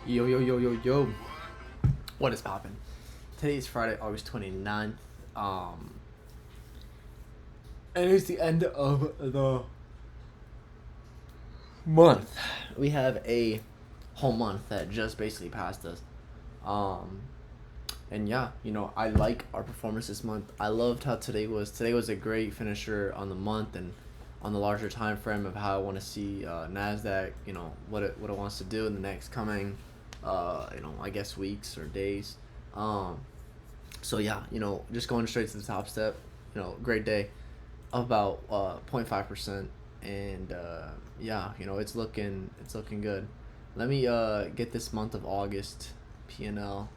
Yo, yo, yo, yo, yo. What is poppin'? Today is Friday, August 29th. And it's the end of the month. We have a whole month that just basically passed us. And yeah, I like our performance this month. I loved how today was. Today was a great finisher on the month and on the larger time frame of how I want to see Nasdaq. What it wants to do in the next coming, I guess weeks or days. So yeah, just going straight to the top step. Great day, of about 0.5%, and yeah, it's looking good. Let me get this month of August P&L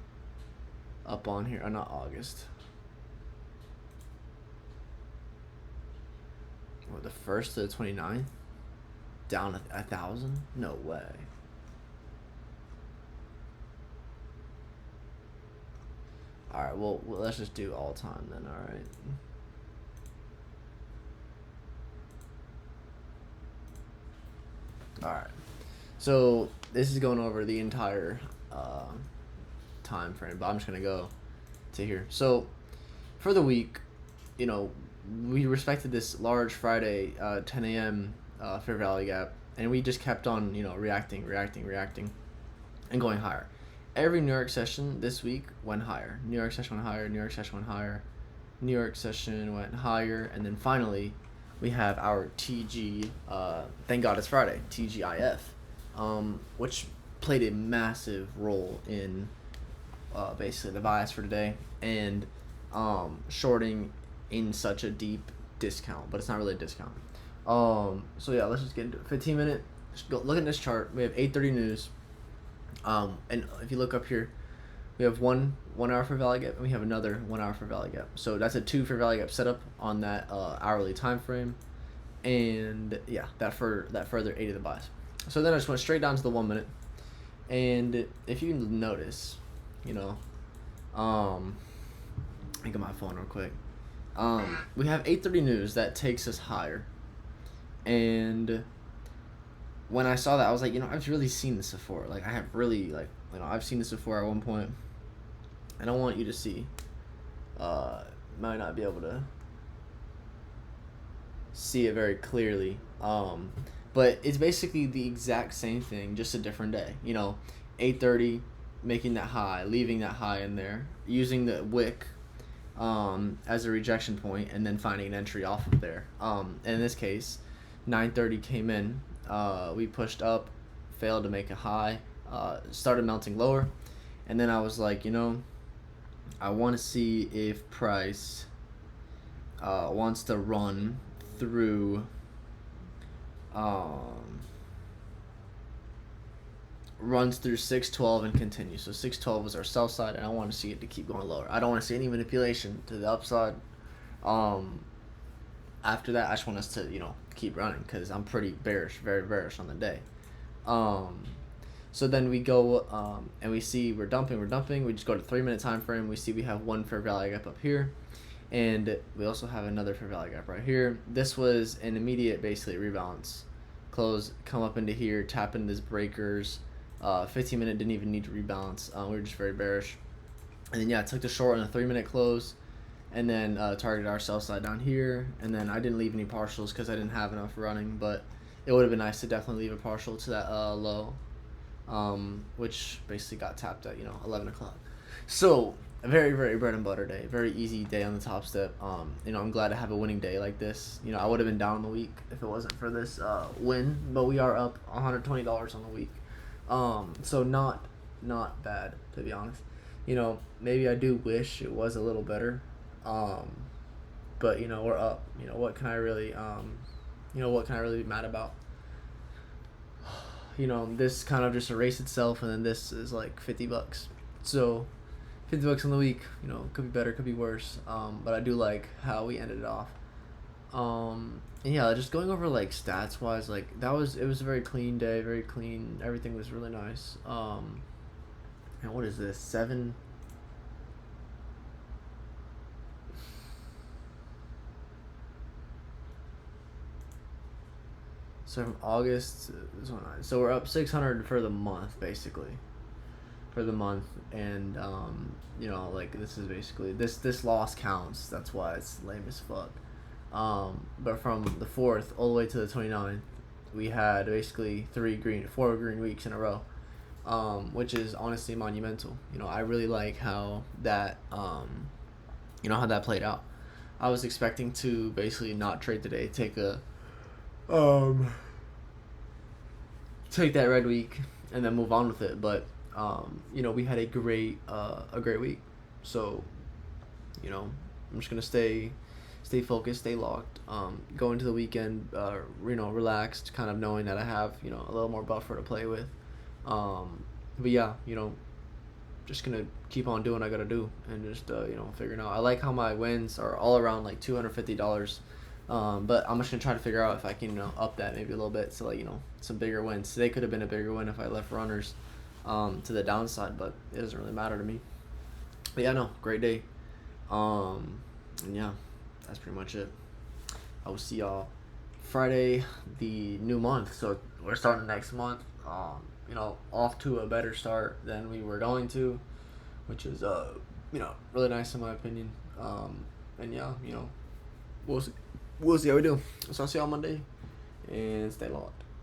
up on here. Not August. What, the 1st to the 29th? Down 1,000? No way. Alright, well, let's just do all time then, alright? Alright. So, this is going over the entire time frame, but I'm just going to go to here. So, for the week, we respected this large Friday 10 a.m. Fair value gap, and we just kept on, reacting, and going higher. Every New York session this week went higher. New York session went higher, New York session went higher, New York session went higher, and then finally we have our thank God it's Friday, TGIF, which played a massive role in basically the bias for today, and shorting in such a deep discount, but it's not really a discount. So yeah, let's just get into it. 15-minute, go look at this chart. We have 8:30 news. And if you look up here, we have one hour for value gap, and we have another 1 hour for value gap. So that's a 2 for value gap setup on that hourly time frame, and yeah, that further aided the bias. So then I just went straight down to the 1 minute, and if you notice, I get my phone real quick. We have 8:30 news that takes us higher, and when I saw that, I was like, I've really seen this before. Like, I have really, I've seen this before at one point. And I want you to see. Might not be able to see it very clearly. But it's basically the exact same thing, just a different day. 8:30, making that high, leaving that high in there, using the wick as a rejection point, and then finding an entry off of there. And in this case, 9:30 came in. We pushed up, failed to make a high, started melting lower, and then I was like, I want to see if price wants to run through 612 and continue. So 612 was our sell side, and I want to see it to keep going lower. I don't want to see any manipulation to the upside. After that, I just want us to, keep running, because I'm pretty bearish, very bearish on the day. So then we go and we see we're dumping. We just go to 3-minute time frame. We see we have one fair value gap up here, and we also have another fair value gap right here. This was an immediate, basically, rebalance. Close, come up into here, tap into these breakers. 15-minute didn't even need to rebalance. We were just very bearish. And then, yeah, I took the short on a 3-minute close, and then targeted our sell side down here. And then I didn't leave any partials because I didn't have enough running, but it would have been nice to definitely leave a partial to that low, which basically got tapped at 11 o'clock. So a very, very bread and butter day, very easy day on the top step. I'm glad to have a winning day like this. I would have been down the week if it wasn't for this win, but we are up $120 on the week. So not bad, to be honest. Maybe I do wish it was a little better. But we're up. What can I really be mad about? This kind of just erased itself, and then this is like $50. So $50 on the week, could be better, could be worse. But I do like how we ended it off. And yeah, just going over like stats wise, like it was a very clean day, very clean. Everything was really nice. And what is this? 7. So from August, so we're up 600 for the month basically. for the month, and you know, like this is basically this loss counts. That's why it's lame as fuck. But from the 4th all the way to the 29th, we had basically 4 green weeks in a row, which is honestly monumental. You know, I really like how that how that played out. I was expecting to basically not trade today, um take that red week and then move on with it, but we had a great week. So, I'm just gonna stay focused, stay locked, go into the weekend, relaxed, kind of knowing that I have, a little more buffer to play with. But yeah, just gonna keep on doing what I gotta do, and just figuring out. I like how my wins are all around like $250. But I'm just gonna try to figure out if I can up that maybe a little bit, so like some bigger wins. Today could have been a bigger win if I left runners to the downside, but it doesn't really matter to me. But yeah, no, great day. And yeah, that's pretty much it. I will see y'all Friday, the new month. So we're starting next month. Off to a better start than we were going to, which is really nice in my opinion. And yeah, we'll see how we do. So I'll see y'all Monday, and stay locked.